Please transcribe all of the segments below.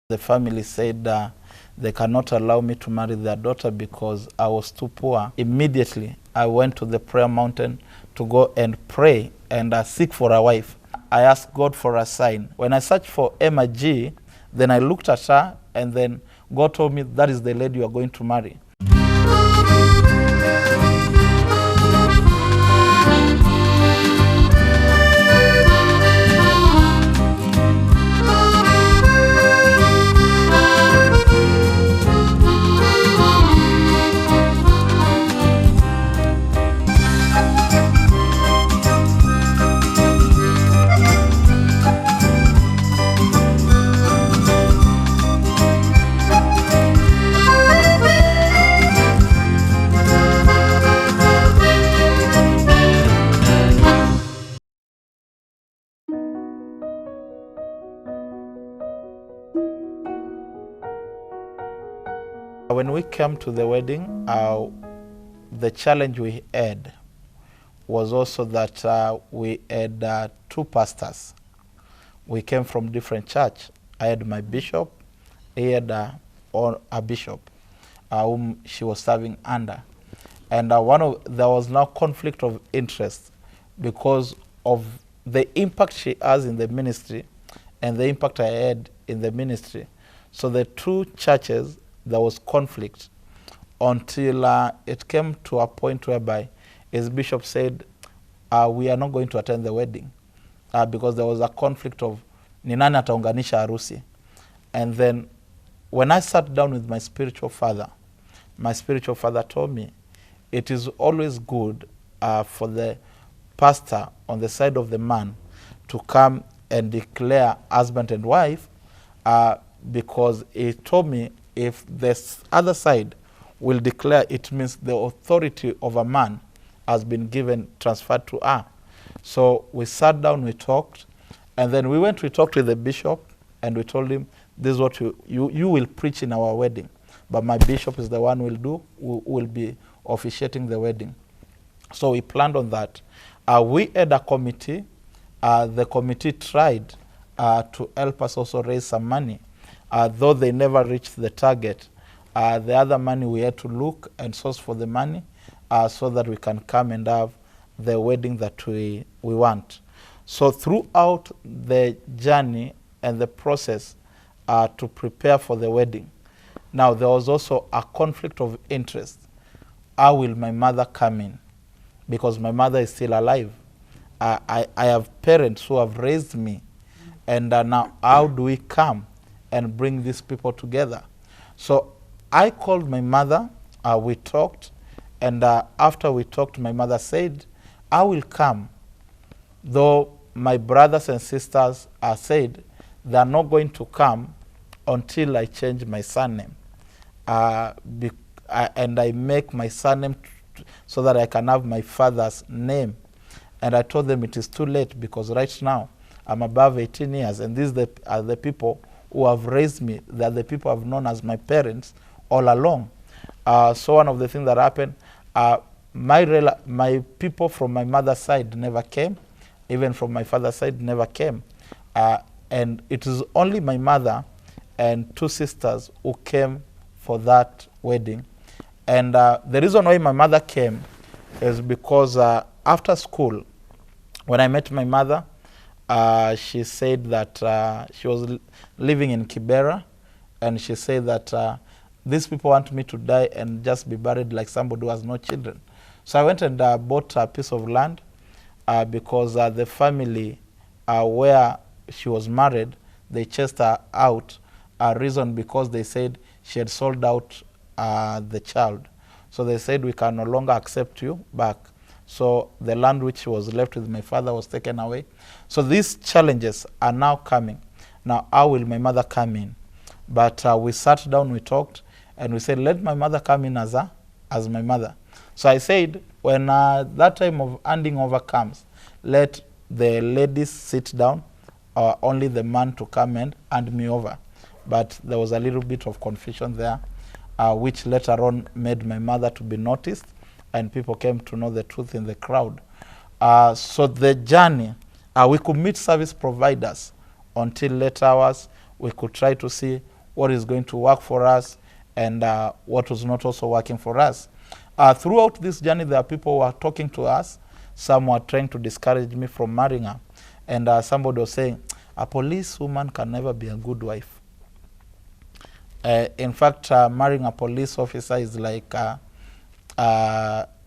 The family said they cannot allow me to marry their daughter because I was too poor. Immediately, I went to the prayer mountain to go and pray and seek for a wife. I asked God for a sign. When I searched for Emma G, then I looked at her, and then God told me, that is the lady you are going to marry. When we came to the wedding, the challenge we had was also that we had two pastors. We came from different church. I had my bishop, he had a bishop whom she was serving under. And there was now conflict of interest because of the impact she has in the ministry and the impact I had in the ministry. So the two churches, there was conflict until it came to a point whereby his bishop said, we are not going to attend the wedding because there was a conflict of ni nani ataunganisha harusi. And then when I sat down with my spiritual father told me, it is always good for the pastor on the side of the man to come and declare husband and wife because he told me if the other side will declare, it means the authority of a man has been transferred to her. So we sat down, we talked, and then we talked with the bishop, and we told him, this is what you will preach in our wedding, but my bishop is the one who will be officiating the wedding. So we planned on that. We had a committee. The committee tried to help us also raise some money. Though they never reached the target, the other money we had to look and source for the money so that we can come and have the wedding that we want. So throughout the journey and the process to prepare for the wedding, now there was also a conflict of interest. How will my mother come in? Because my mother is still alive. I have parents who have raised me, and now how do we come and bring these people together? So I called my mother, we talked, and after we talked, my mother said, I will come, though my brothers and sisters said they are not going to come until I change my surname. And I make my surname so that I can have my father's name. And I told them it is too late because right now I'm above 18 years, and these are the people who have raised me. They are the people I've known as my parents all along. So one of the things that happened, my people from my mother's side never came, even from my father's side never came. And it is only my mother and two sisters who came for that wedding. And the reason why my mother came is because after school, when I met my mother, she said that she was living in Kibera, and she said that these people want me to die and just be buried like somebody who has no children. So I went and bought a piece of land because the family where she was married, they chased her out. A reason because they said she had sold out the child. So they said, we can no longer accept you back. So the land which was left with my father was taken away. So these challenges are now coming. Now, how will my mother come in? But we sat down, we talked, and we said, let my mother come in as my mother. So I said, when that time of handing over comes, let the ladies sit down, only the man to come and hand me over. But there was a little bit of confusion there, which later on made my mother to be noticed, and people came to know the truth in the crowd. So the journey, we could meet service providers until late hours. We could try to see what is going to work for us, and what was not also working for us. Throughout this journey, there are people who are talking to us. Some were trying to discourage me from marrying her. And somebody was saying, a police woman can never be a good wife. In fact, marrying a police officer is like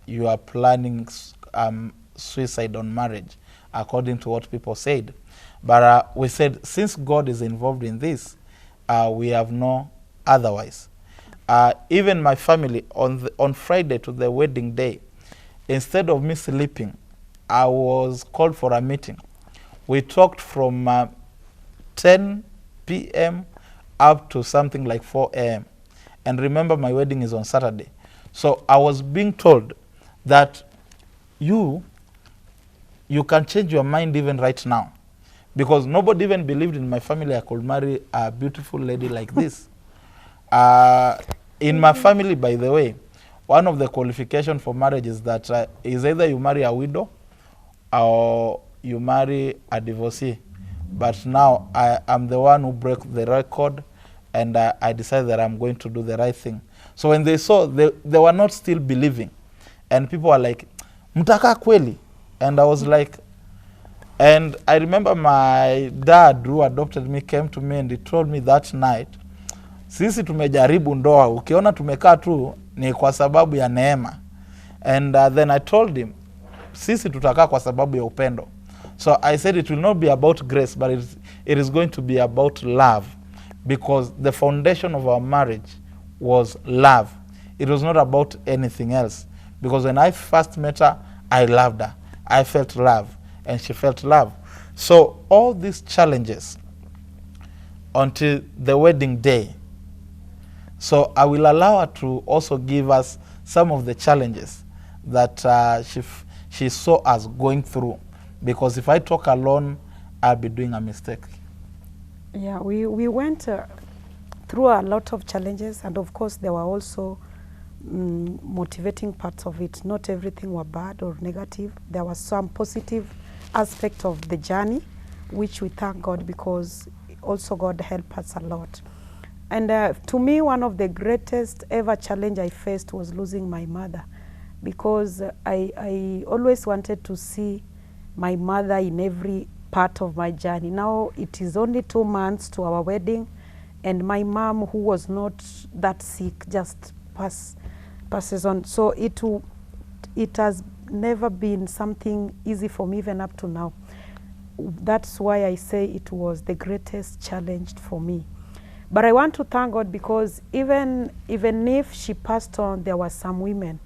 you are planning suicide on marriage, according to what people said. But we said, since God is involved in this, we have no otherwise. Even my family, on Friday to the wedding day, instead of me sleeping, I was called for a meeting. We talked from 10 p.m. up to something like 4 a.m. And remember, my wedding is on Saturday. So I was being told that you can change your mind even right now. Because nobody even believed in my family I could marry a beautiful lady like this. In my family, by the way, one of the qualifications for marriage is that is either you marry a widow or you marry a divorcee. But now I am the one who broke the record, and I decided that I'm going to do the right thing. So when they saw, they were not still believing. And people were like, mtaka kweli? And I was like, and I remember my dad, who adopted me, came to me and he told me that night, sisi tumejaribu ndoa, ukiona tumekaa tu ni kwa sababu ya neema. And then I told him, sisi tutakaa kwa sababu ya upendo. So I said it will not be about grace, but it is going to be about love, because the foundation of our marriage was love. It was not about anything else, because when I first met her, I loved her. I felt love, and she felt love. So all these challenges until the wedding day. So I will allow her to also give us some of the challenges that she saw us going through. Because if I talk alone, I'll be doing a mistake. Yeah, we went through a lot of challenges, and of course there were also motivating parts of it. Not everything were bad or negative. There was some positive aspect of the journey, which we thank God, because also God helped us a lot. And to me, one of the greatest ever challenge I faced was losing my mother, because I always wanted to see my mother in every part of my journey. Now it is only 2 months to our wedding, and my mom, who was not that sick, just passes on. So it has never been something easy for me, even up to now. That's why I say it was the greatest challenge for me. But I want to thank God, because even if she passed on, there were some women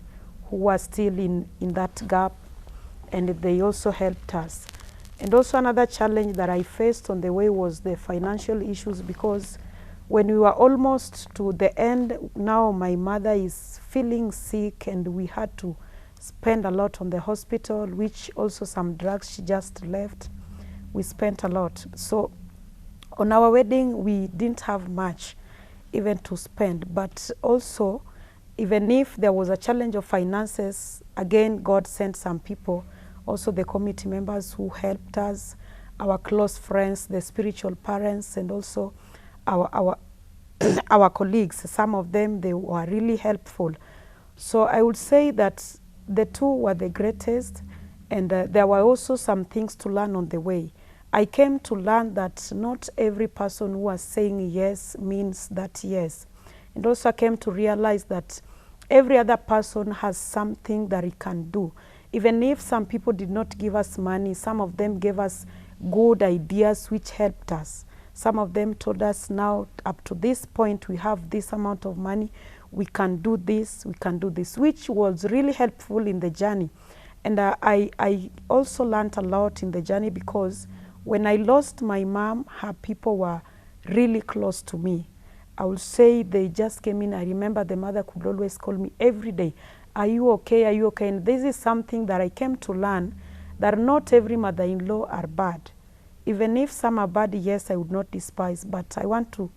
who were still in that gap, and they also helped us. And also another challenge that I faced on the way was the financial issues, because when we were almost to the end, now my mother is feeling sick, and we had to spend a lot on the hospital, which also some drugs she just left. We spent a lot. So on our wedding, we didn't have much even to spend. But also, even if there was a challenge of finances, again, God sent some people, also the committee members who helped us, our close friends, the spiritual parents, and also our our colleagues. Some of them, they were really helpful. So I would say that the two were the greatest, and there were also some things to learn on the way. I came to learn that not every person who was saying yes means that yes. And also I came to realize that every other person has something that he can do. Even if some people did not give us money, some of them gave us good ideas which helped us. Some of them told us, now up to this point we have this amount of money, we can do this, which was really helpful in the journey. And I also learned a lot in the journey, because when I lost my mom, her people were really close to me. I would say they just came in. I remember the mother could always call me every day, are you okay, are you okay? And this is something that I came to learn, that not every mother-in-law are bad. Even if some are bad, yes, I would not despise, but I want to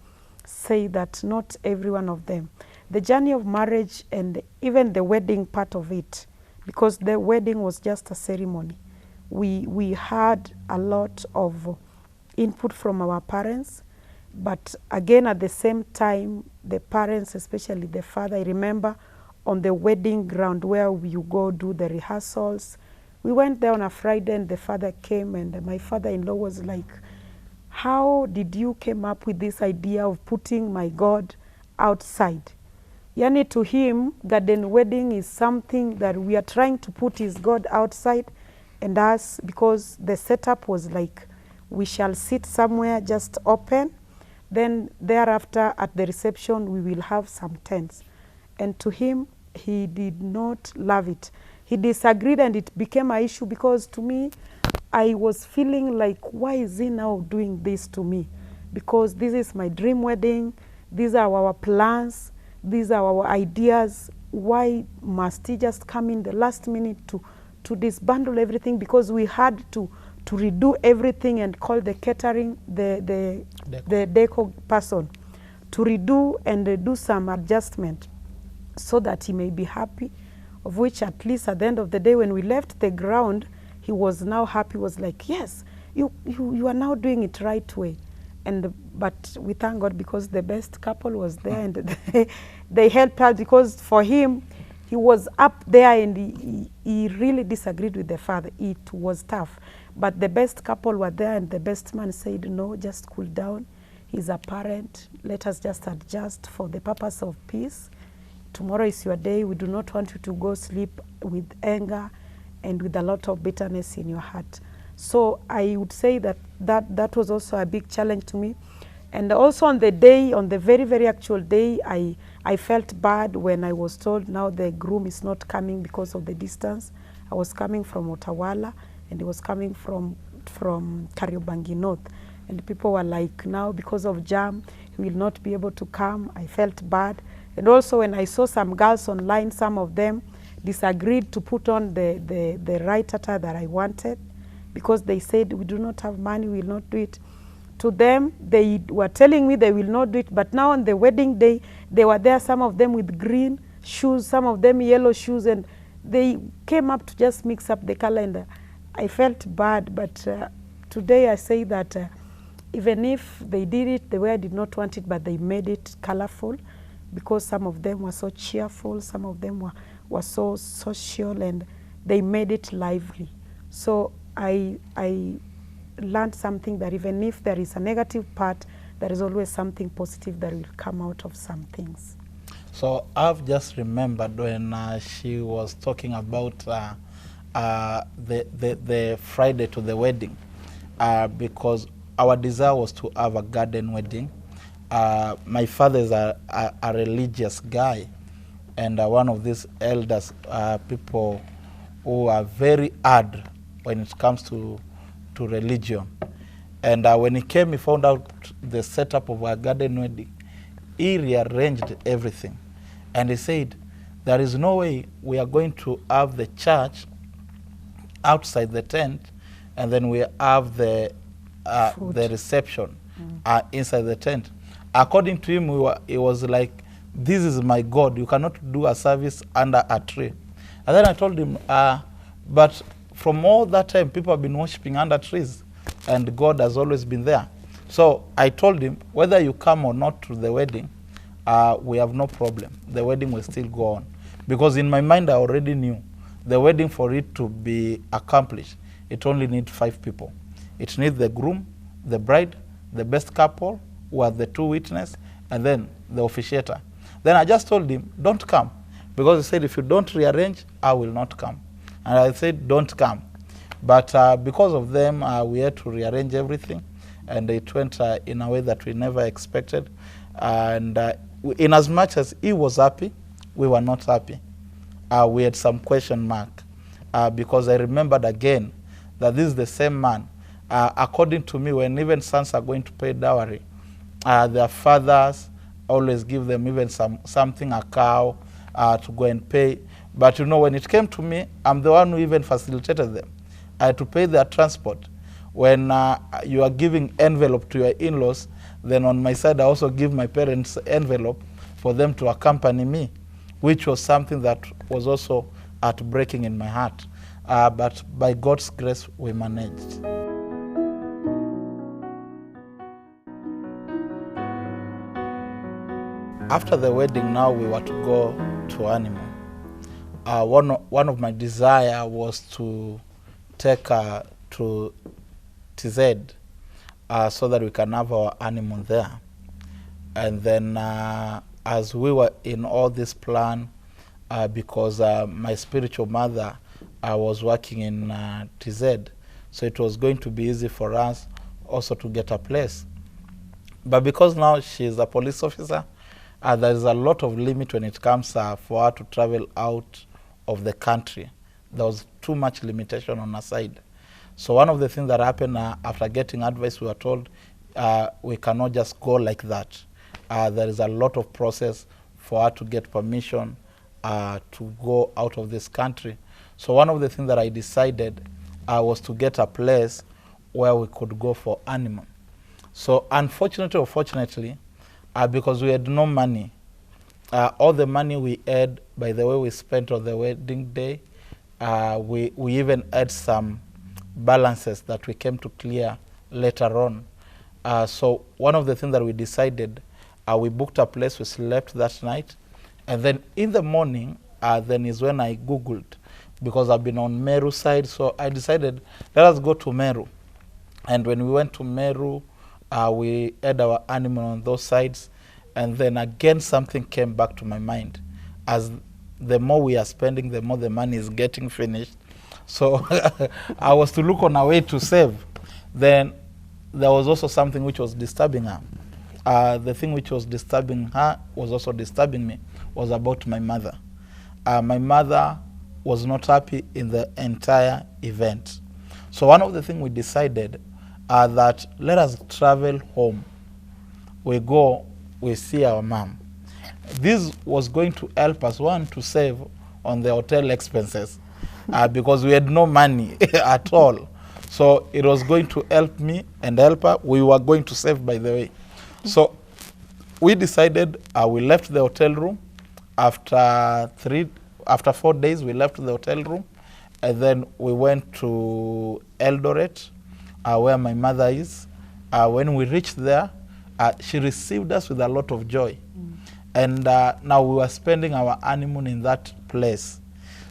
say that not every one of them. The journey of marriage, and even the wedding part of it, because the wedding was just a ceremony, we had a lot of input from our parents. But again, at the same time, the parents, especially the father, I remember on the wedding ground where you go do the rehearsals, we went there on a Friday and the father came and my father-in-law was like, how did you came up with this idea of putting my God outside? Yani to him, garden wedding is something that we are trying to put his God outside, and us, because the setup was like, we shall sit somewhere just open, then thereafter at the reception we will have some tents. And to him, he did not love it. He disagreed and it became an issue, because to me, I was feeling like, why is he now doing this to me? Because this is my dream wedding, these are our plans, these are our ideas. Why must he just come in the last minute to disbundle everything? Because we had to redo everything and call the catering, the deco person to redo and do some adjustment so that he may be happy, of which at least at the end of the day when we left the ground, he was now happy, was like, yes, you are now doing it right way. And but we thank God because the best couple was there and they helped us, because for him, he was up there and he really disagreed with the father. It was tough. But the best couple were there and the best man said, no, just cool down. He's a parent. Let us just adjust for the purpose of peace. Tomorrow is your day. We do not want you to go sleep with anger and with a lot of bitterness in your heart. So I would say that was also a big challenge to me. And also on the day, on the very, very actual day, I felt bad when I was told now the groom is not coming because of the distance. I was coming from Otawala and he was coming from Kariobangi North. And people were like, now because of jam, he will not be able to come. I felt bad. And also when I saw some girls online, some of them disagreed to put on the right attire that I wanted, because they said, we do not have money, we will not do it. To them, they were telling me they will not do it, but now on the wedding day, they were there, some of them with green shoes, some of them yellow shoes, and they came up to just mix up the color, and I felt bad, but today I say that even if they did it the way I did not want it, but they made it colorful, because some of them were so cheerful, some of them were so social, and they made it lively. So I learned something, that even if there is a negative part, there is always something positive that will come out of some things. So I've just remembered when she was talking about the Friday to the wedding, because our desire was to have a garden wedding. My father is a religious guy, and one of these elders, people who are very hard when it comes to religion. And when he came, he found out the setup of our garden wedding. He rearranged everything. And he said, there is no way we are going to have the church outside the tent, and then we have the reception inside the tent. According to him, it was like, this is my God. You cannot do a service under a tree. And then I told him, but from all that time, people have been worshiping under trees, and God has always been there. So I told him, whether you come or not to the wedding, we have no problem. The wedding will still go on. Because in my mind, I already knew the wedding, for it to be accomplished, it only needs 5 people. It needs the groom, the bride, the best couple, who are the 2 witnesses, and then the officiator. Then I just told him, don't come. Because he said, if you don't rearrange, I will not come. And I said, don't come. But because of them, we had to rearrange everything. And it went in a way that we never expected. And in as much as he was happy, we were not happy. We had some question mark. Because I remembered again that this is the same man. According to me, when even sons are going to pay dowry, their fathers always give them even something, a cow, to go and pay. But you know, when it came to me, I'm the one who even facilitated them. I had to pay their transport. When you are giving envelope to your in-laws, then on my side, I also give my parents envelope for them to accompany me, which was something that was also heartbreaking in my heart. But by God's grace, we managed. After the wedding, now we were to go to honeymoon. One of my desire was to take her to TZ so that we can have our honeymoon there. And then as we were in all this plan, because my spiritual mother was working in TZ, so it was going to be easy for us also to get a place. But because now she's a police officer, there is a lot of limit when it comes for her to travel out of the country. There was too much limitation on her side. So one of the things that happened after getting advice, we were told we cannot just go like that. There is a lot of process for her to get permission to go out of this country. So one of the things that I decided was to get a place where we could go for honeymoon. So unfortunately or fortunately, because we had no money, all the money we had, by the way we spent on the wedding day, we even had some balances that we came to clear later on. So one of the things that we decided, we booked a place, we slept that night, and then in the morning, then is when I Googled, because I've been on Meru side, so I decided, let us go to Meru. And when we went to Meru, we had our honeymoon on those sides, and then again something came back to my mind. As the more we are spending, the more the money is getting finished. So I was to look on a way to save. Then there was also something which was disturbing her. The thing which was disturbing her was also disturbing me, was about my mother. My mother was not happy in the entire event. So one of the things we decided that let us travel home. We go, we see our mom. This was going to help us, one, to save on the hotel expenses because we had no money at all. So it was going to help me and help her. We were going to save, by the way. So we decided we left the hotel room. After 4 days, we left the hotel room. And then we went to Eldoret, where my mother is. When we reached there, she received us with a lot of joy. And now we were spending our honeymoon in that place.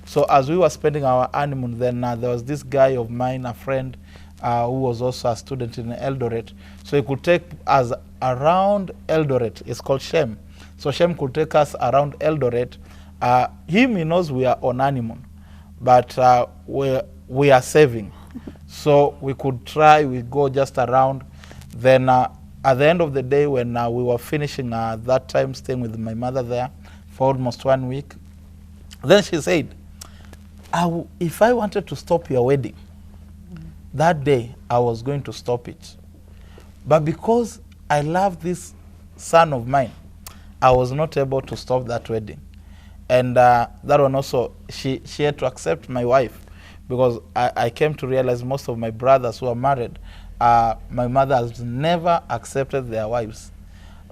So as we were spending our honeymoon, then there was this guy of mine, a friend, who was also a student in Eldoret. So he could take us around Eldoret. It's called Shem. So Shem could take us around Eldoret. He knows we are on honeymoon, but we are saving. So we could try, we go just around. Then at the end of the day, when we were finishing that time staying with my mother there for almost 1 week, then she said, if I wanted to stop your wedding, that day I was going to stop it. But because I love this son of mine, I was not able to stop that wedding. And that one also, she had to accept my wife, because I came to realize most of my brothers who are married, my mother has never accepted their wives.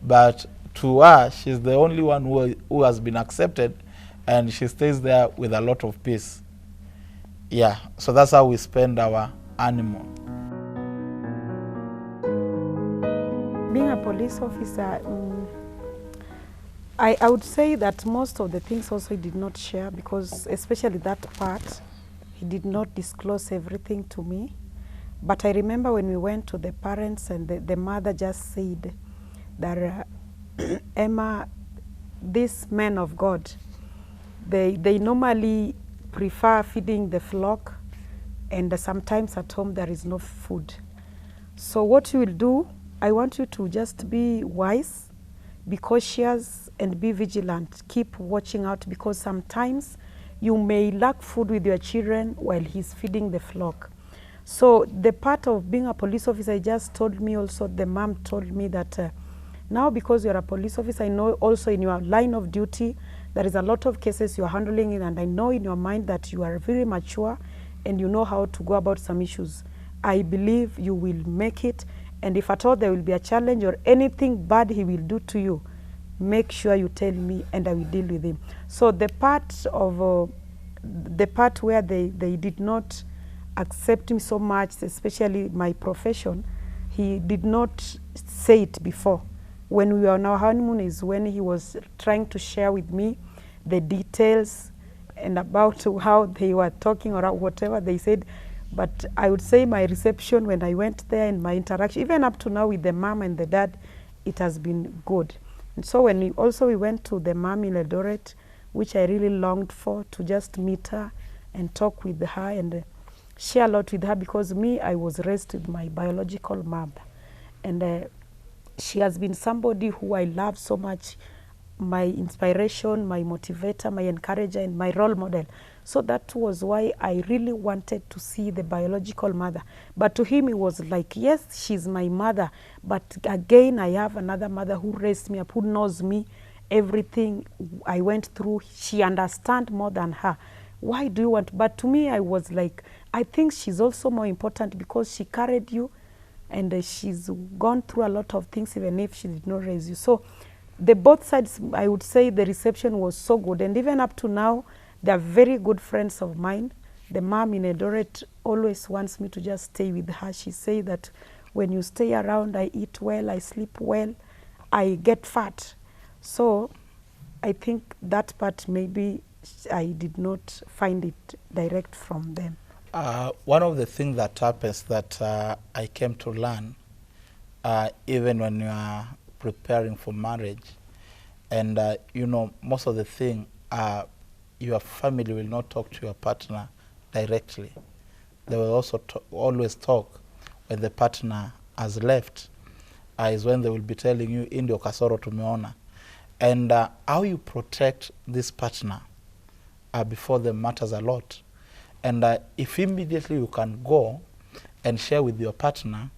But to her, she's the only one who has been accepted, and she stays there with a lot of peace. Yeah, so that's how we spend our honeymoon. Being a police officer, I would say that most of the things also he did not share, because especially that part, he did not disclose everything to me. But I remember when we went to the parents, and the mother just said that, Emma, these men of God, they normally prefer feeding the flock, and sometimes at home there is no food. So what you will do, I want you to just be wise, be cautious, and be vigilant. Keep watching out, because sometimes you may lack food with your children while he's feeding the flock. So the part of being a police officer, just told me also, the mom told me that now because you're a police officer, I know also in your line of duty, there is a lot of cases you're handling, and I know in your mind that you are very mature and you know how to go about some issues. I believe you will make it, and if at all there will be a challenge or anything bad he will do to you, make sure you tell me and I will deal with him. So the part of the part where they did not accept me so much, especially my profession, he did not say it before. when we were on our honeymoon is when he was trying to share with me the details and about how they were talking or whatever they said. But I would say my reception when I went there and my interaction, even up to now with the mom and the dad, it has been good. And so when we went to the mom in Eldoret, which I really longed for, to just meet her and talk with her and share a lot with her, because me, I was raised with my biological mother. And she has been somebody who I love so much, my inspiration, my motivator, my encourager, and my role model. So that was why I really wanted to see the biological mother. But to him, it was like, yes, she's my mother, but again, I have another mother who raised me up, who knows me, everything I went through. She understands more than her. Why do you want? But to me, I was like, I think she's also more important because she carried you, and she's gone through a lot of things, even if she did not raise you. So the both sides, I would say the reception was so good. And even up to now, they're very good friends of mine. The mom in Eldoret always wants me to just stay with her. She says that when you stay around, I eat well, I sleep well, I get fat. So I think that part maybe I did not find it direct from them. One of the things that happens that I came to learn, even when you are preparing for marriage, and you know, most of the thing, your family will not talk to your partner directly. They will also always talk when the partner has left, is when they will be telling you, Indio kasoro tumeona. And how you protect this partner before them matters a lot. And if immediately you can go and share with your partner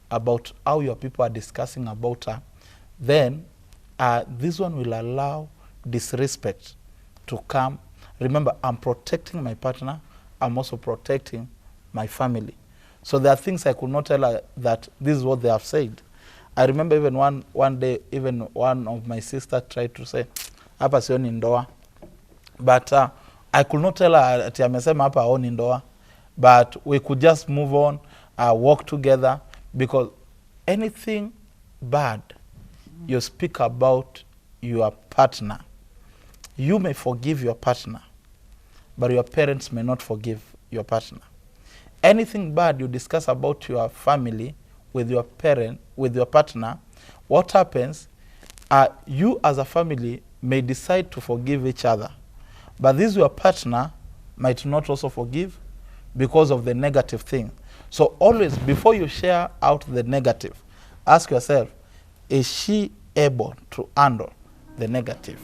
about how your people are discussing about her, then this one will allow disrespect to come. Remember, I'm protecting my partner. I'm also protecting my family. So there are things I could not tell her that this is what they have said. I remember even one day, even one of my sisters tried to say, hapa sioni ndoa. But I could not tell her ati amesema hapa haoni ndoa. But we could just move on, work together, because anything bad you speak about your partner, you may forgive your partner, but your parents may not forgive your partner. Anything bad you discuss about your family with your parent, with your partner, what happens, you as a family may decide to forgive each other, but this your partner might not also forgive because of the negative thing. So always, before you share out the negative, ask yourself, is she able to handle the negative?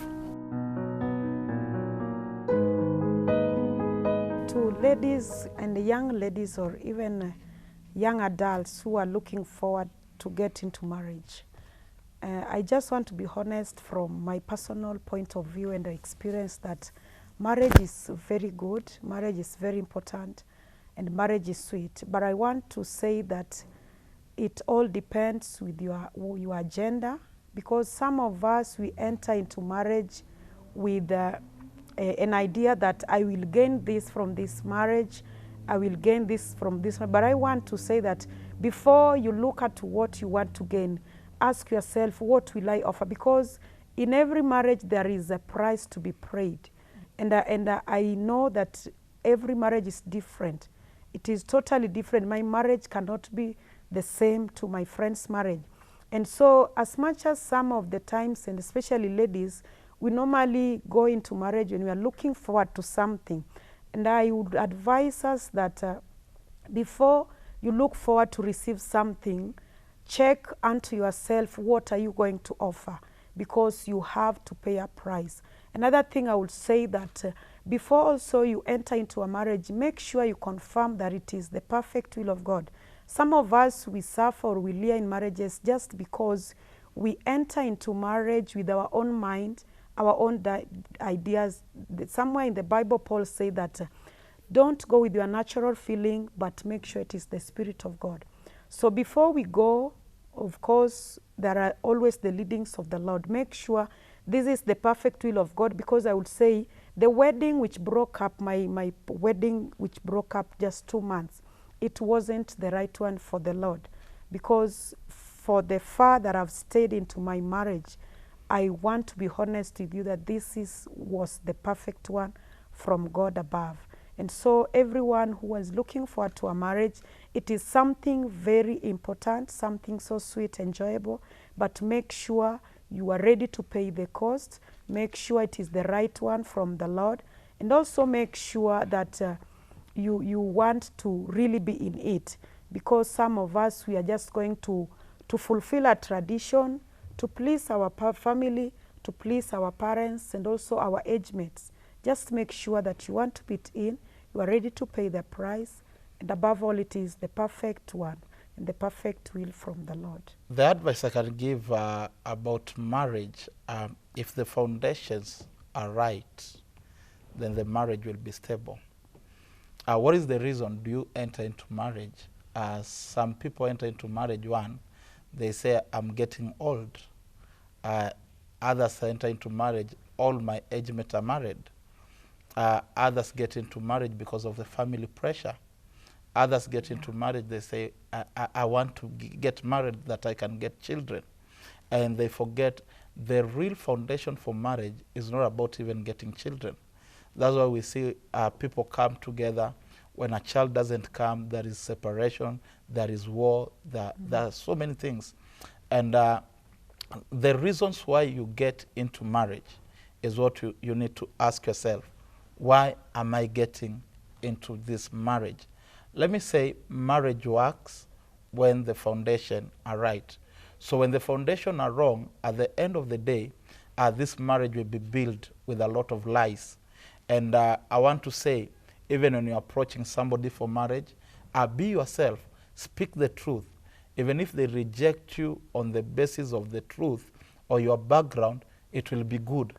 To ladies and young ladies, or even young adults who are looking forward to get into marriage, I just want to be honest from my personal point of view and experience that marriage is very good, marriage is very important, and marriage is sweet. But I want to say that it all depends with your agenda, because some of us, we enter into marriage with an idea that I will gain this from this marriage, I will gain this from this. But I want to say that before you look at what you want to gain, ask yourself, what will I offer? Because in every marriage, there is a price to be paid. And I know that every marriage is different. It is totally different. My marriage cannot be the same to my friend's marriage. And so as much as some of the times, and especially ladies, we normally go into marriage when we are looking forward to something. And I would advise us that before you look forward to receive something, check unto yourself, what are you going to offer? Because you have to pay a price. Another thing I would say that before also you enter into a marriage, make sure you confirm that it is the perfect will of God. Some of us, we suffer or we live in marriages just because we enter into marriage with our own mind, our own ideas. Somewhere in the Bible, Paul says that don't go with your natural feeling, but make sure it is the Spirit of God. So before we go, of course, there are always the leadings of the Lord. Make sure this is the perfect will of God, because I would say the wedding which broke up, my wedding which broke up just 2 months, it wasn't the right one for the Lord. Because for the far that I've stayed into my marriage, I want to be honest with you that was the perfect one from God above. And so everyone who was looking forward to a marriage, it is something very important, something so sweet, enjoyable, but make sure you are ready to pay the cost. Make sure it is the right one from the Lord. And also make sure that you want to really be in it. Because some of us, we are just going to fulfill a tradition, to please our family, to please our parents, and also our age mates. Just make sure that you want to fit in, you are ready to pay the price, and above all, it is the perfect one and the perfect will from the Lord. The advice I can give about marriage, if the foundations are right, then the marriage will be stable. What is the reason do you enter into marriage? Some people enter into marriage, one, they say, I'm getting old. Others enter into marriage, all my age mates are married. Others get into marriage because of the family pressure. Others get into marriage, they say, I want to get married that I can get children. And they forget the real foundation for marriage is not about even getting children. That's why we see people come together. When a child doesn't come, there is separation, there is war, there are so many things. And the reasons why you get into marriage is what you need to ask yourself. Why am I getting into this marriage? Let me say marriage works when the foundation are right. So when the foundation are wrong, at the end of the day, this marriage will be built with a lot of lies. And I want to say, even when you're approaching somebody for marriage, be yourself, speak the truth. Even if they reject you on the basis of the truth or your background, it will be good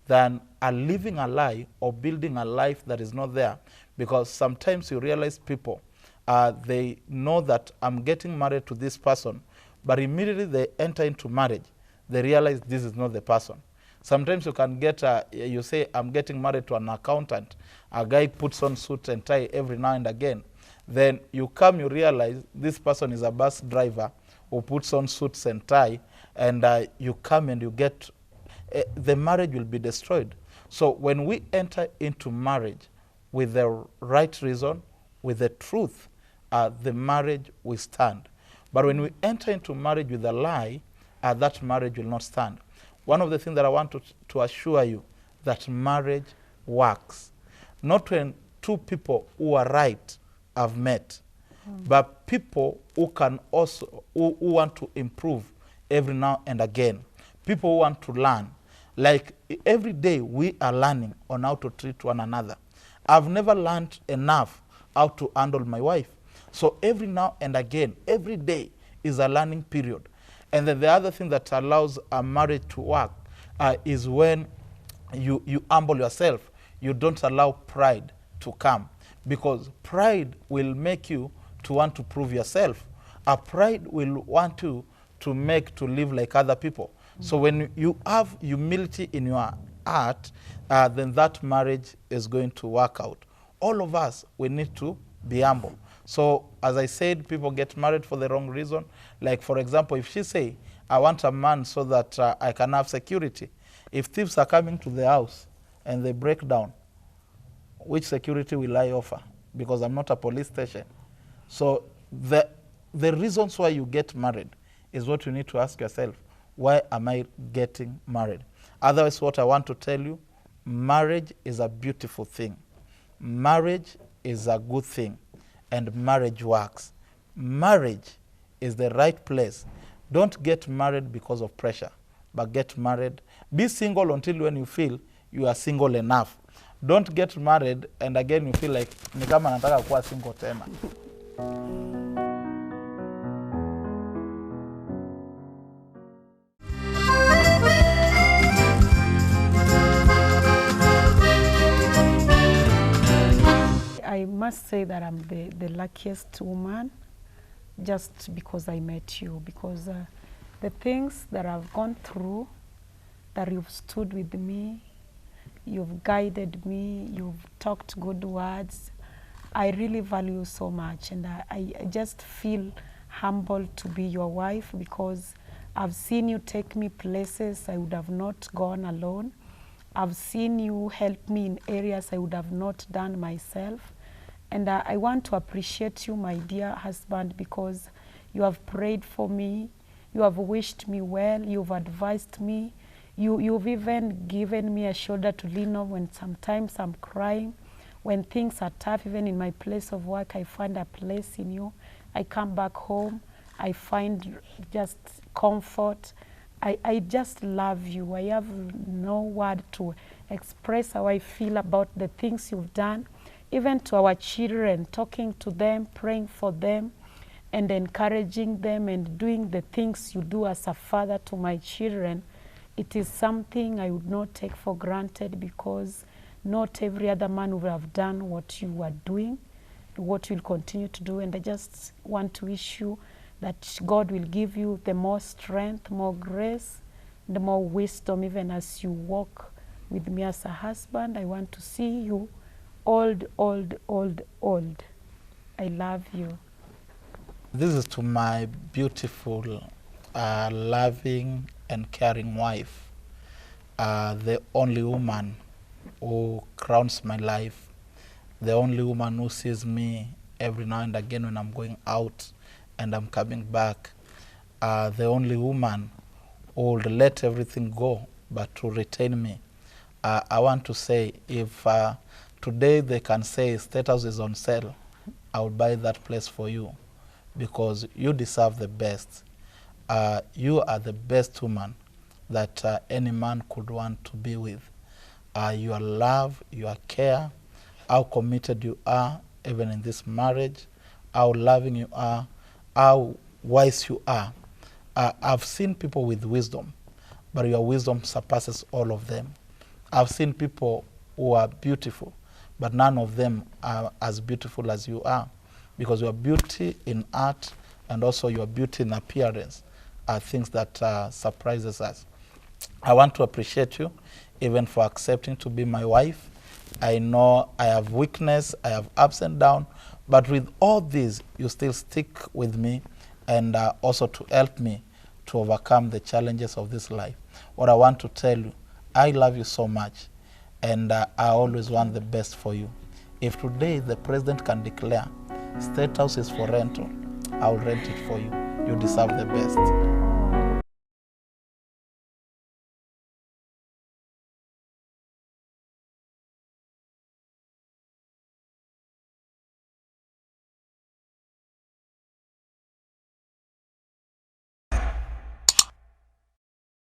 than living a lie or building a life that is not there. Because sometimes you realize people, they know that I'm getting married to this person, but immediately they enter into marriage, they realize this is not the person. Sometimes you can get, you say, I'm getting married to an accountant. A guy puts on suit and tie every now and again. Then you come, you realize this person is a bus driver who puts on suits and tie, and you come and you get, the marriage will be destroyed. So when we enter into marriage with the right reason, with the truth, the marriage will stand. But when we enter into marriage with a lie, that marriage will not stand. One of the things that I want to assure you, that marriage works. Not when two people who are right have met, but people who can also, who want to improve every now and again. People who want to learn. Like every day we are learning on how to treat one another. I've never learned enough how to handle my wife. So every now and again, every day is a learning period. And then the other thing that allows a marriage to work is when you humble yourself. You don't allow pride to come, because pride will make you to want to prove yourself. Pride will want you to live like other people. So when you have humility in your heart, then that marriage is going to work out. All of us, we need to be humble. So as I said, people get married for the wrong reason. Like, for example, if she say, I want a man so that I can have security. If thieves are coming to the house and they break down, which security will I offer? Because I'm not a police station. So the reasons why you get married is what you need to ask yourself. Why am I getting married? Otherwise, what I want to tell you, marriage is a beautiful thing. Marriage is a good thing, and marriage works. Marriage is the right place. Don't get married because of pressure, but get married. Be single until when you feel you are single enough. Don't get married and again you feel like ni kama nataka kuwa single tena. I must say that I'm the luckiest woman just because I met you, because the things that I've gone through, that you've stood with me, you've guided me, you've talked good words, I really value so much, and I just feel humbled to be your wife, because I've seen you take me places I would have not gone alone. I've seen you help me in areas I would have not done myself. And I want to appreciate you, my dear husband, because you have prayed for me, you have wished me well, you've advised me, you've even given me a shoulder to lean on when sometimes I'm crying. When things are tough, even in my place of work, I find a place in you. I come back home, I find just comfort. I just love you. I have no word to express how I feel about the things you've done. Even to our children, talking to them, praying for them, and encouraging them, and doing the things you do as a father to my children. It is something I would not take for granted, because not every other man would have done what you are doing, what you'll continue to do. And I just want to wish you that God will give you the more strength, more grace, the more wisdom, even as you walk with me as a husband. I want to see you old, old, old, old. I love you. This is to my beautiful, loving and caring wife, the only woman who crowns my life, the only woman who sees me every now and again when I'm going out and I'm coming back, the only woman who would let everything go but to retain me. I want to say, if today they can say State House is on sale, I will buy that place for you, because you deserve the best. You are the best woman that any man could want to be with. Your love, your care, how committed you are, even in this marriage, how loving you are, how wise you are. I've seen people with wisdom, but your wisdom surpasses all of them. I've seen people who are beautiful, but none of them are as beautiful as you are, because your beauty in art and also your beauty in appearance are things that surprises us. I want to appreciate you even for accepting to be my wife. I know I have weakness, I have ups and downs, but with all these, you still stick with me, and also to help me to overcome the challenges of this life. What I want to tell you, I love you so much, and I always want the best for you. If today the president can declare State House is for rental, I will rent it for you. You deserve the best.